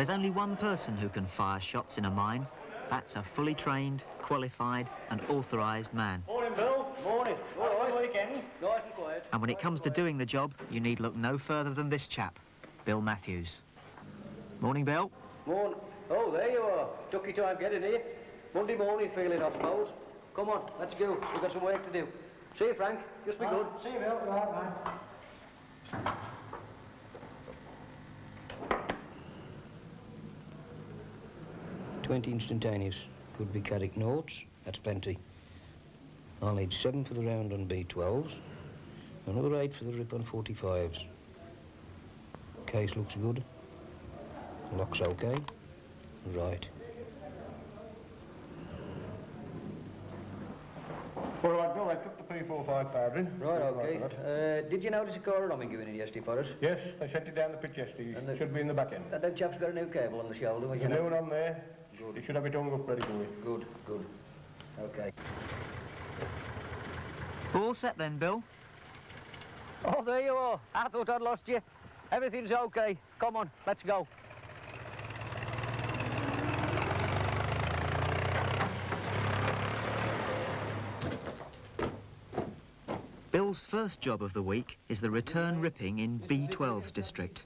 There's only one person who can fire shots in a mine. That's a fully trained, qualified and authorised man. Morning, Bill. Morning. All right, weekend. Nice and quiet. And when it comes to doing the job, you need look no further than this chap, Bill Matthews. Morning, Bill. Morning. Oh, there you are. Took your time getting here. Monday morning feeling, I suppose. Come on, let's go. We've got some work to do. See you, Frank. Just be good. See you, Bill. All right, man. 20 instantaneous. Could be Carrick notes. That's plenty. I'll need 7 for the round on B12s. Another 8 for the rip on 45s. Case looks good. Lock's okay. Right. All right, Bill, I took the P45 powder in. Right, okay. Did you notice a car of Roman giving it yesterday for us? Yes, I sent it down the pit yesterday. It should be in the back end. That chap's got a new cable on the shoulder. There's a new one on there. Good. You should have it hung up ready for you. Good, good. Okay. All set then, Bill? Oh, there you are. I thought I'd lost you. Everything's okay. Come on, let's go. Bill's first job of the week is the return ripping in B12's district.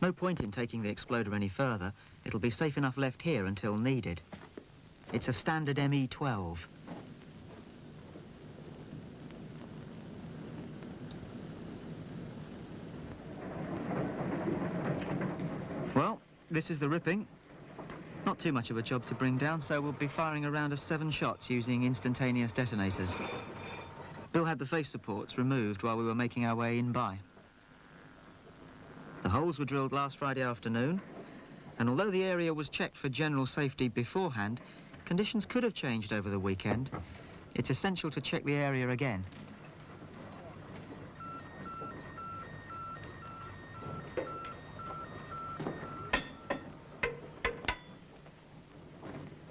No point in taking the exploder any further. It'll be safe enough left here until needed. It's a standard ME12. Well, this is the ripping. Not too much of a job to bring down, so we'll be firing a round of 7 shots using instantaneous detonators. Bill had the face supports removed while we were making our way in by. The holes were drilled last Friday afternoon, and although the area was checked for general safety beforehand, conditions could have changed over the weekend. It's essential to check the area again.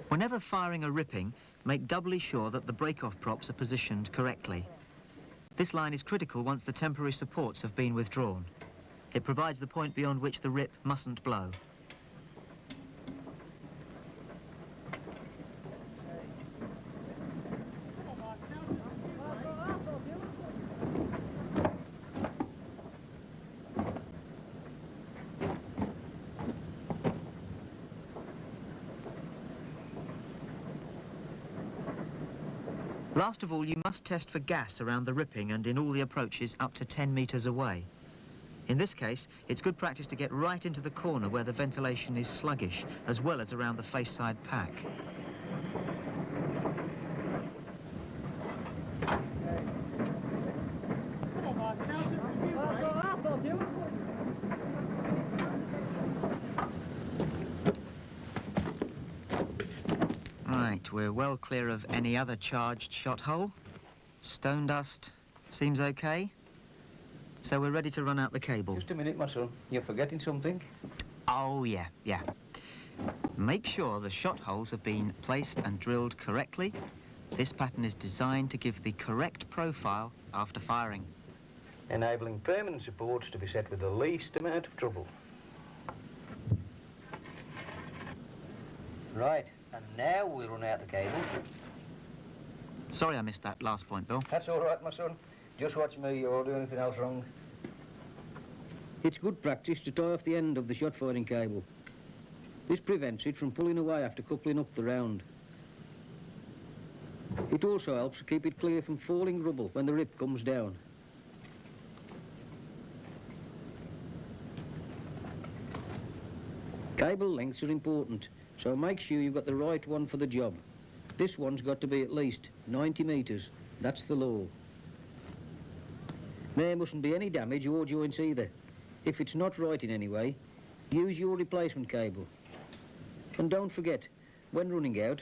Whenever firing a ripping, make doubly sure that the break-off props are positioned correctly. This line is critical once the temporary supports have been withdrawn. It provides the point beyond which the rip mustn't blow. Last of all, you must test for gas around the ripping and in all the approaches up to 10 metres away. In this case, it's good practice to get right into the corner where the ventilation is sluggish, as well as around the face side pack. Right, we're well clear of any other charged shot hole. Stone dust seems okay. So we're ready to run out the cable. Just a minute, my son. You're forgetting something. Oh, yeah. Make sure the shot holes have been placed and drilled correctly. This pattern is designed to give the correct profile after firing. Enabling permanent supports to be set with the least amount of trouble. Right, and now we'll run out the cable. Sorry I missed that last point, Bill. That's all right, my son. Just watch me or do anything else wrong. It's good practice to tie off the end of the shot firing cable. This prevents it from pulling away after coupling up the round. It also helps to keep it clear from falling rubble when the rip comes down. Cable lengths are important, so make sure you've got the right one for the job. This one's got to be at least 90 metres. That's the law. There mustn't be any damage or joints either. If it's not right in any way, use your replacement cable. And don't forget, when running out,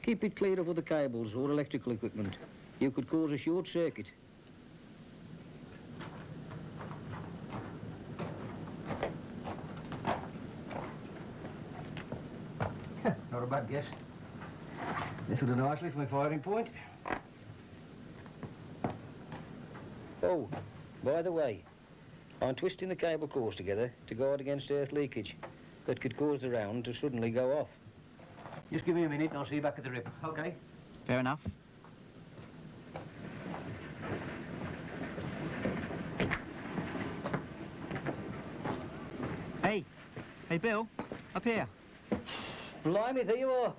keep it clear of other cables or electrical equipment. You could cause a short circuit. Not a bad guess. This will do nicely for my firing point. Oh, by the way, I'm twisting the cable cores together to guard against earth leakage. that could cause the round to suddenly go off. Just give me a minute and I'll see you back at the rip. Okay? Fair enough. Hey, Bill, up here. Blimey, there you are.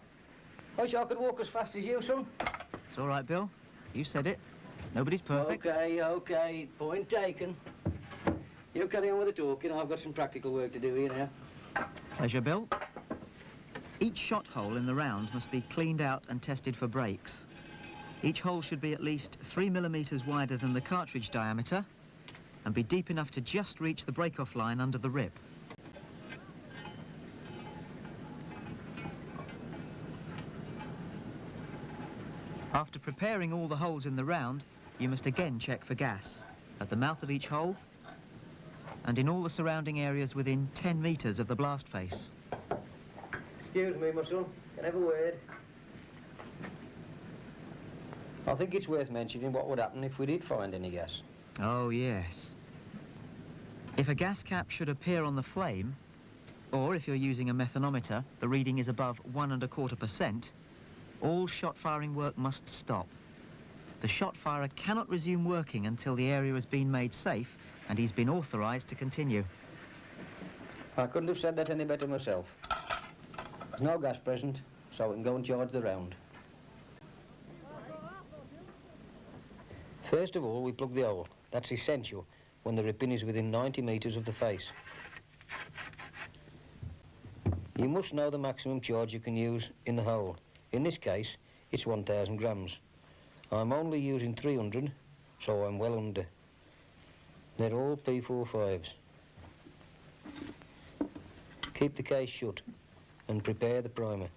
I wish I could walk as fast as you, son. It's all right, Bill. You said it. Nobody's perfect. Okay, point taken. You carry on with the talking, I've got some practical work to do here now. Pleasure, Bill. Each shot hole in the round must be cleaned out and tested for breaks. Each hole should be at least 3 millimetres wider than the cartridge diameter and be deep enough to just reach the break-off line under the rip. After preparing all the holes in the round, you must again check for gas at the mouth of each hole and in all the surrounding areas within 10 metres of the blast face. Excuse me, my son. Can I have a word? I think it's worth mentioning what would happen if we did find any gas. Oh, yes. If a gas cap should appear on the flame, or if you're using a methanometer, the reading is above 1.25%, all shot firing work must stop. The shot firer cannot resume working until the area has been made safe and he's been authorised to continue. I couldn't have said that any better myself. There's no gas present, so we can go and charge the round. First of all, we plug the hole. That's essential when the rip-in is within 90 metres of the face. You must know the maximum charge you can use in the hole. In this case, it's 1,000 grams. I'm only using 300, so I'm well under. They're all P45s. Keep the case shut and prepare the primer.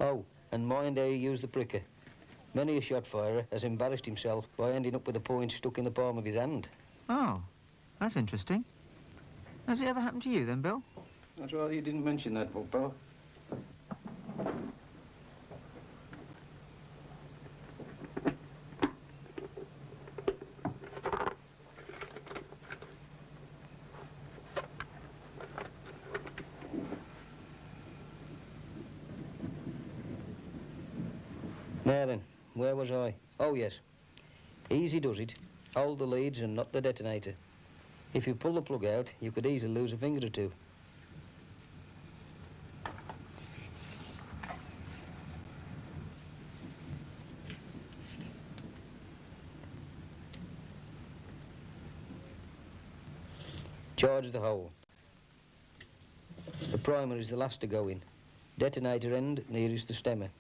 Oh, and mind how you use the pricker. Many a shot firer has embarrassed himself by ending up with a point stuck in the palm of his hand. Oh, that's interesting. Has it ever happened to you then, Bill? That's right, you didn't mention that, pal. Now then, where was I? Oh, yes. Easy does it. Hold the leads and not the detonator. If you pull the plug out, you could easily lose a finger or two. Charge the hole. The primer is the last to go in. Detonator end nearest the stemmer.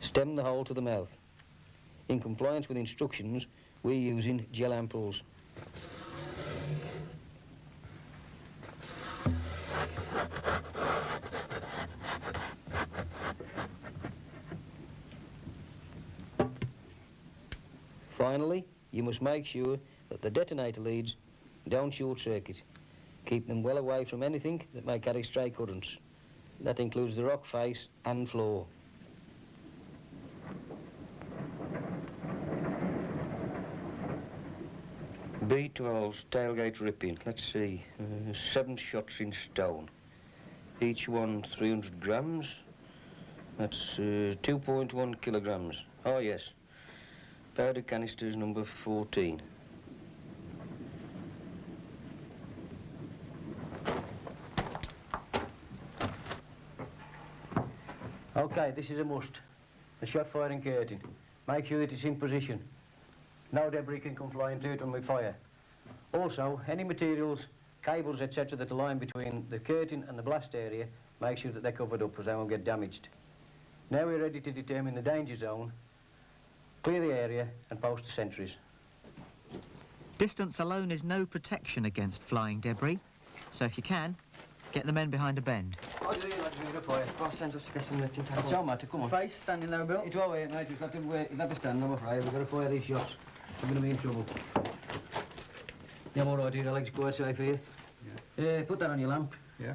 Stem the hole to the mouth. In compliance with instructions, we're using gel ampoules. Finally, you must make sure that the detonator leads don't short circuit. Keep them well away from anything that may carry stray currents. That includes the rock face and floor. B12's tailgate ripping. Let's see, 7 shots in stone. Each one 300 grams. That's 2.1 kilograms. Oh yes. Powder canisters number 14. Okay, this is a must. The shot firing curtain. Make sure that it's in position. No debris can come flying to it when we fire. Also, any materials, cables, etc. that are lying between the curtain and the blast area, make sure that they're covered up, as they won't get damaged. Now we're ready to determine the danger zone, clear the area and post the sentries. Distance alone is no protection against flying debris, so if you can, get the men behind a bend. I'll do it, I'll do it for you. Cross send us to get some lifting tackle. That's all, mate, come on. Face, standing there, Bill. It's all right, mate, you've got to stand, I'm afraid. We've got to fire these shots. We're going to be in trouble. Yeah, I'm all right here, the legs quite safe here. Yeah. Put that on your lamp. Yeah.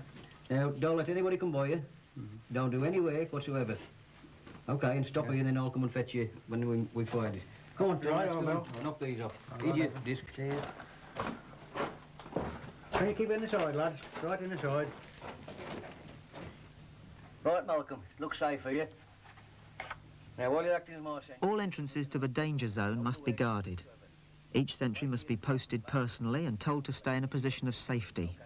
Now, don't let anybody come by you. Don't do any work whatsoever. Okay, and stop here and then I'll come and fetch you when we find it. Come on, try. Right, Bill. Knock these off. Here's your disc. Cheers. Can you keep it in the side, lads? Right in the side. Right, Malcolm. Looks safe for you. Now, while you're acting as my sentry... All entrances to the danger zone must be guarded. Each sentry must be posted personally and told to stay in a position of safety.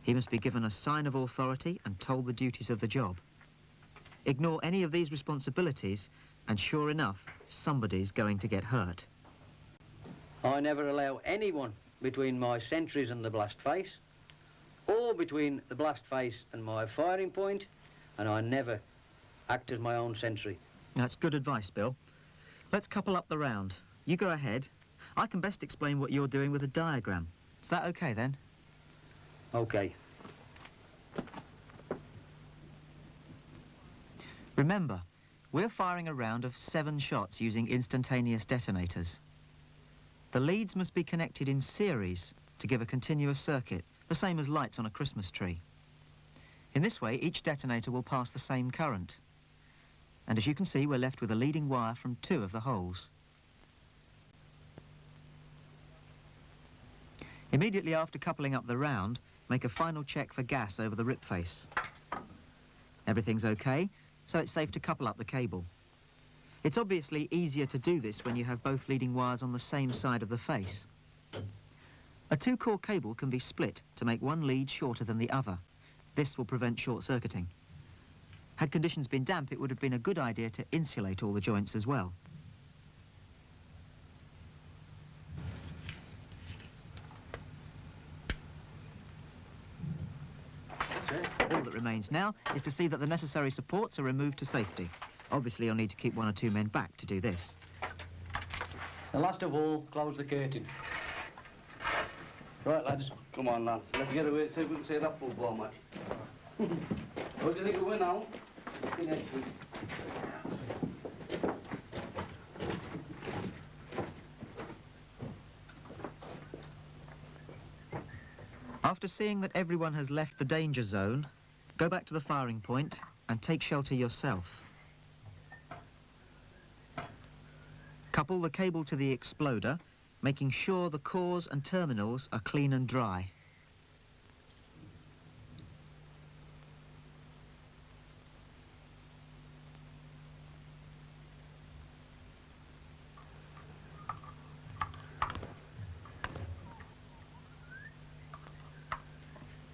He must be given a sign of authority and told the duties of the job. Ignore any of these responsibilities and sure enough, somebody's going to get hurt. I never allow anyone between my sentries and the blast face, or between the blast face and my firing point, and I never act as my own sentry. That's good advice, Bill. Let's couple up the round. You go ahead. I can best explain what you're doing with a diagram. Is that okay, then? Okay. Remember, we're firing a round of 7 shots using instantaneous detonators. The leads must be connected in series to give a continuous circuit, the same as lights on a Christmas tree. In this way, each detonator will pass the same current. And as you can see, we're left with a leading wire from 2 of the holes. Immediately after coupling up the round, make a final check for gas over the rip face. Everything's okay, so it's safe to couple up the cable. It's obviously easier to do this when you have both leading wires on the same side of the face. A 2-core cable can be split to make one lead shorter than the other. This will prevent short-circuiting. Had conditions been damp, it would have been a good idea to insulate all the joints as well. All that remains now is to see that the necessary supports are removed to safety. Obviously, you'll need to keep 1 or 2 men back to do this. And last of all, close the curtain. Right, lads. Come on, lad. Let's get away, see if we can see that football match. What do you think we'll win now? See you next week. After seeing that everyone has left the danger zone, go back to the firing point and take shelter yourself. Couple the cable to the exploder, making sure the cores and terminals are clean and dry.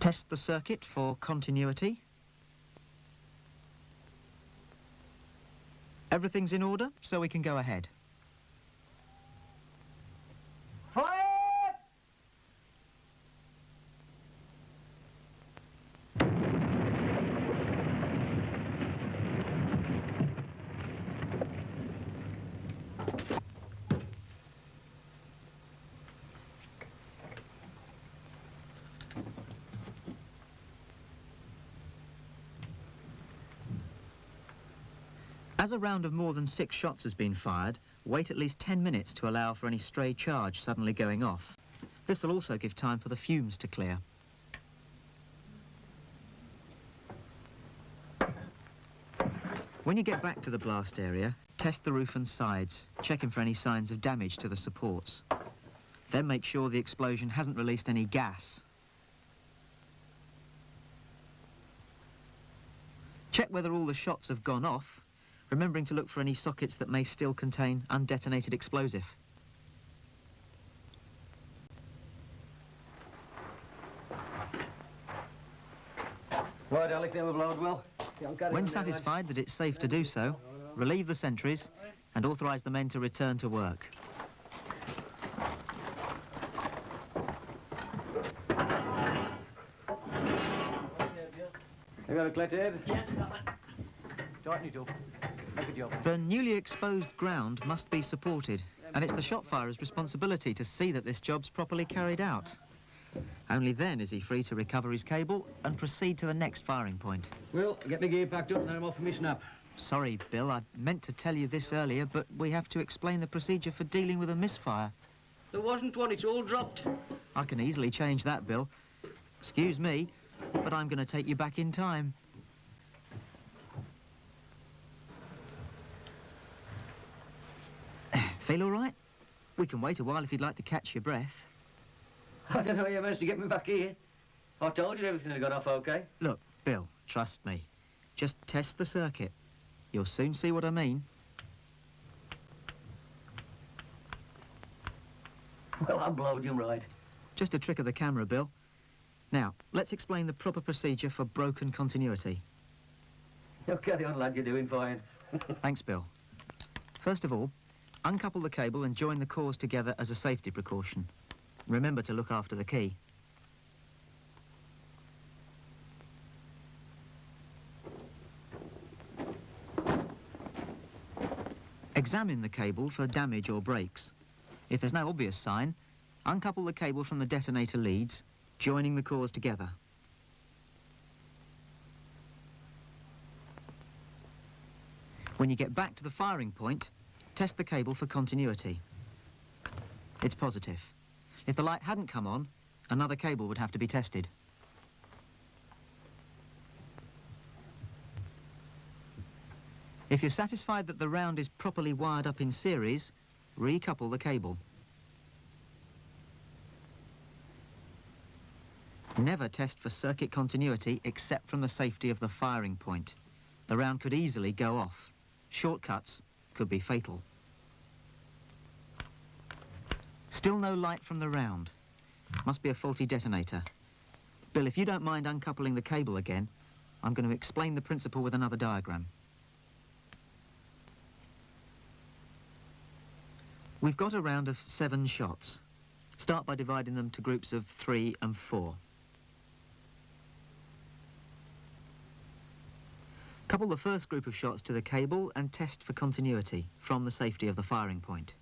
Test the circuit for continuity. Everything's in order, so we can go ahead. As a round of more than 6 shots has been fired, wait at least 10 minutes to allow for any stray charge suddenly going off. This will also give time for the fumes to clear. When you get back to the blast area, test the roof and sides, checking for any signs of damage to the supports. Then make sure the explosion hasn't released any gas. Check whether all the shots have gone off, remembering to look for any sockets that may still contain undetonated explosive. Right, Alec, they were blowed well. When satisfied that it's safe to do so, relieve the sentries and authorise the men to return to work. You got a clit, Ed? Yes, tighten it up. Make a job. The newly exposed ground must be supported, and it's the shotfirer's responsibility to see that this job's properly carried out. Only then is he free to recover his cable and proceed to the next firing point. Well, get my gear packed up and then I'm off for my snap. Sorry, Bill, I meant to tell you this earlier, but we have to explain the procedure for dealing with a misfire. There wasn't one, it's all dropped. I can easily change that, Bill. Excuse me, but I'm going to take you back in time. Feel all right? We can wait a while if you'd like to catch your breath. I don't know how you managed to get me back here. I told you everything had gone off okay. Look, Bill, trust me. Just test the circuit. You'll soon see what I mean. Well, I blowed you right. Just a trick of the camera, Bill. Now, let's explain the proper procedure for broken continuity. Oh, carry on, lad, you're doing fine. Thanks, Bill. First of all, uncouple the cable and join the cores together as a safety precaution. Remember to look after the key. Examine the cable for damage or breaks. If there's no obvious sign, uncouple the cable from the detonator leads, joining the cores together. When you get back to the firing point, test the cable for continuity. It's positive. If the light hadn't come on, another cable would have to be tested. If you're satisfied that the round is properly wired up in series, recouple the cable. Never test for circuit continuity except from the safety of the firing point. The round could easily go off. Shortcuts could be fatal. Still no light from the round. Must be a faulty detonator. Bill, if you don't mind uncoupling the cable again, I'm going to explain the principle with another diagram. We've got a round of 7 shots. Start by dividing them to groups of 3 and 4. Couple the first group of shots to the cable and test for continuity from the safety of the firing point.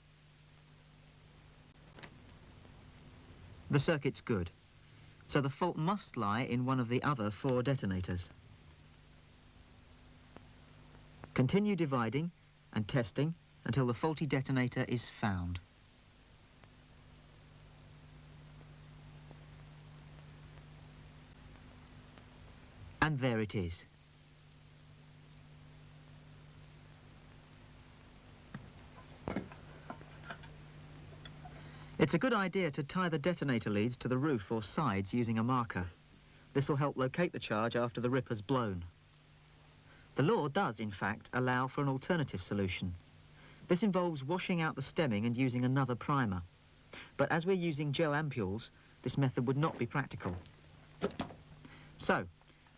The circuit's good, so the fault must lie in one of the other 4 detonators. Continue dividing and testing until the faulty detonator is found. And there it is. It's a good idea to tie the detonator leads to the roof or sides using a marker. This will help locate the charge after the rip has blown. The law does, in fact, allow for an alternative solution. This involves washing out the stemming and using another primer. But as we're using gel ampules, this method would not be practical. So,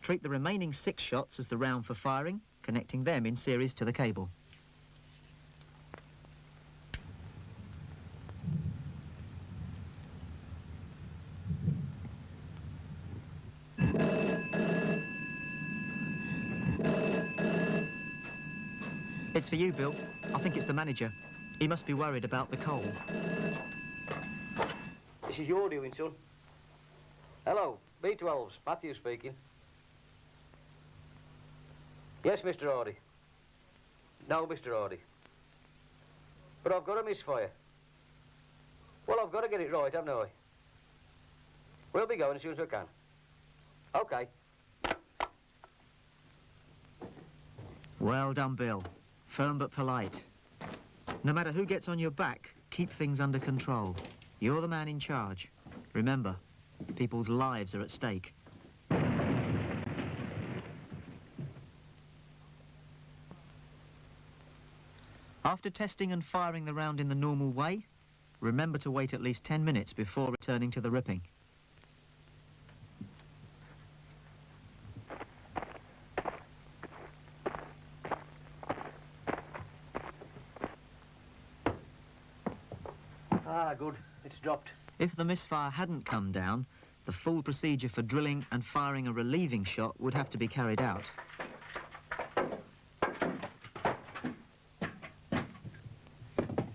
treat the remaining 6 shots as the round for firing, connecting them in series to the cable. It's for you, Bill. I think it's the manager. He must be worried about the coal. This is your doing, son. Hello, B12s, Matthew speaking. Yes, Mr. Hardy. No, Mr. Hardy. But I've got a misfire. Well, I've got to get it right, haven't I? We'll be going as soon as we can. OK. Well done, Bill. Firm but polite. No matter who gets on your back, keep things under control. You're the man in charge. Remember, people's lives are at stake. After testing and firing the round in the normal way, remember to wait at least 10 minutes before returning to the ripping. Ah, good. It's dropped. If the misfire hadn't come down, the full procedure for drilling and firing a relieving shot would have to be carried out.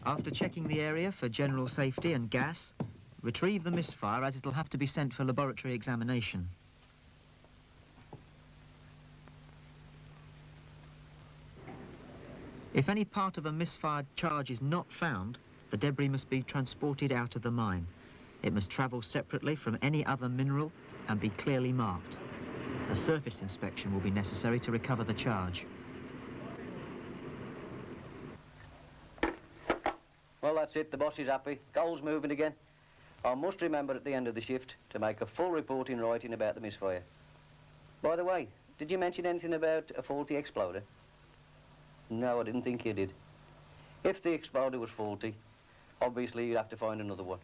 After checking the area for general safety and gas, retrieve the misfire as it'll have to be sent for laboratory examination. If any part of a misfired charge is not found, the debris must be transported out of the mine. It must travel separately from any other mineral and be clearly marked. A surface inspection will be necessary to recover the charge. Well, that's it. The boss is happy. Coal's moving again. I must remember at the end of the shift to make a full report in writing about the misfire. By the way, did you mention anything about a faulty exploder? No, I didn't think you did. If the exploder was faulty, obviously you'd have to find another one.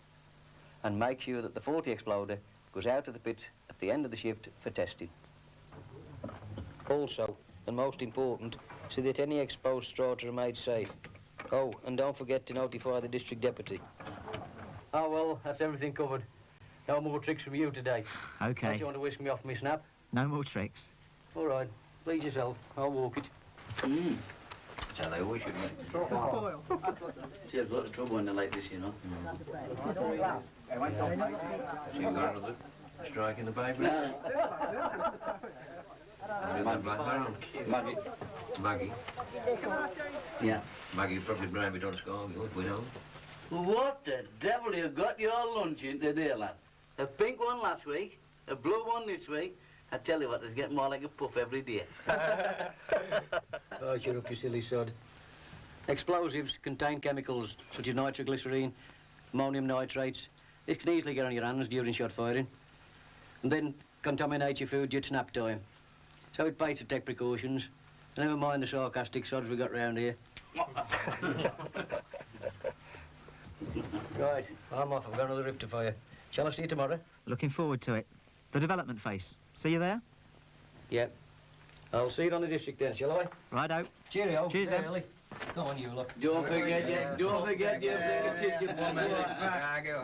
And make sure that the faulty exploder goes out of the pit at the end of the shift for testing. Also, and most important, see that any exposed strata are made safe. Oh, and don't forget to notify the district deputy. Oh, well, that's everything covered. No more tricks from you today. OK. Unless you want to whisk me off me snap. No more tricks. All right. Please yourself. I'll walk it. That's how they always should make. See, there's a lot of trouble when they're like this, you know. So you got another strike in the paper? Maggie. Maggie. Yeah. Maggie probably blamed it on Scarlet, we know. What the devil you got your lunch into there, lad? A pink one last week, a blue one this week. I tell you what, it's getting more like a puff every day. Oh, cheer up, you silly sod. Explosives contain chemicals such as nitroglycerine, ammonium nitrates. This can easily get on your hands during shot firing. And then contaminate your food at snap time. So it pays to take precautions. Never mind the sarcastic sods we got round here. Right, I'm off. I've got another rifter for you. Shall I see you tomorrow? Looking forward to it. The development face. See you there? Yep. I'll see you on the district then, shall I? Righto. Cheerio. Cheers, then. Early. Come on, you look. Don't forget your big tissue for me. Go.